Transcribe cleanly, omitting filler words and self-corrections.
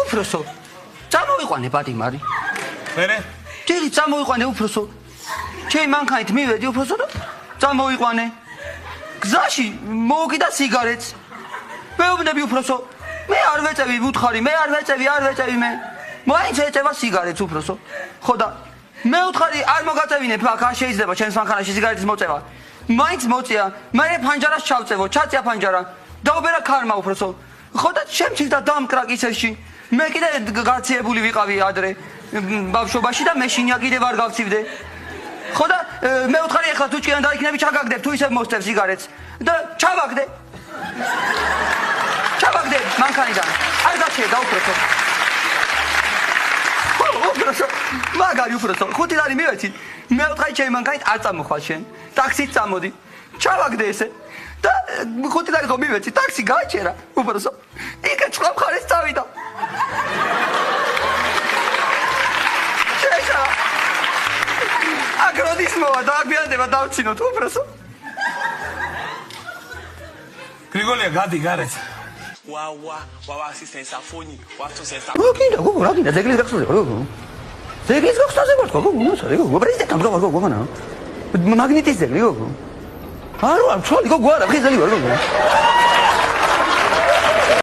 უფროსო. წამოვიყვანე პატიმარი. მერე? ჯერი წამოვიყვანე უფროსო. ჩემი მანქანით მივედი უფროსო და წამოვიყვანე. გზაში მოვუკიდა სიგარეტს. მეუბნები უფროსო. მე არ ვეწევი უთხარი, მე არ ვეწევი მე. მაინც ეწევა სიგარეტს უფროსო. ხო და მე უთხარი არ მოგაწევინებ აქ არ შეიძლება ჩემს მანქანაში სიგარეტის მოწევა. მაინც მოწია, მე ფანჯარას ჩავწევო, ჩაწია ფანჯარა. დაუბერა ქარმა უფროსო. ხო და შემჩნდა დამკრა კისერში. მე კიდე გაციებული ვიყავი ადრე ბავშვობაში და მე შინია კიდე ვარ გავცივდე. ხო და მე უთხარი ახლა თუ ჭკიან დაიქნები ჩაგაგდებ თუ ისევ მოსწევ სიგარეტს და ჩავაგდე მანქანიდან არ გაჩერდა უფროსო. უფროსო მაგარი უფროსო 5 ლარი მივეცი მე უთხარი ჩემი მანქანით არ წამოხვალ შენ ტაქსით წამოდი ჩავაგდე ესე და 5 ლარი ხო მივეცი ტაქსი გაიჩერა უფროსო იქ სხვა მხარეს წავიდა შეშა აგროდის მოვა და აგვიანდება დავცინოთ უფროსო გრიგოლია გადი გარეთ Wawa si senza foni, tu senza. Gogina, gogina, zeglis gaksuze, gogo. Zeglis gaksuze, gogo, no so, gogo, prezident am gogo, gogo na. Magnetize, gogo. Aro, am choli, gogo, ara, khizali, gogo.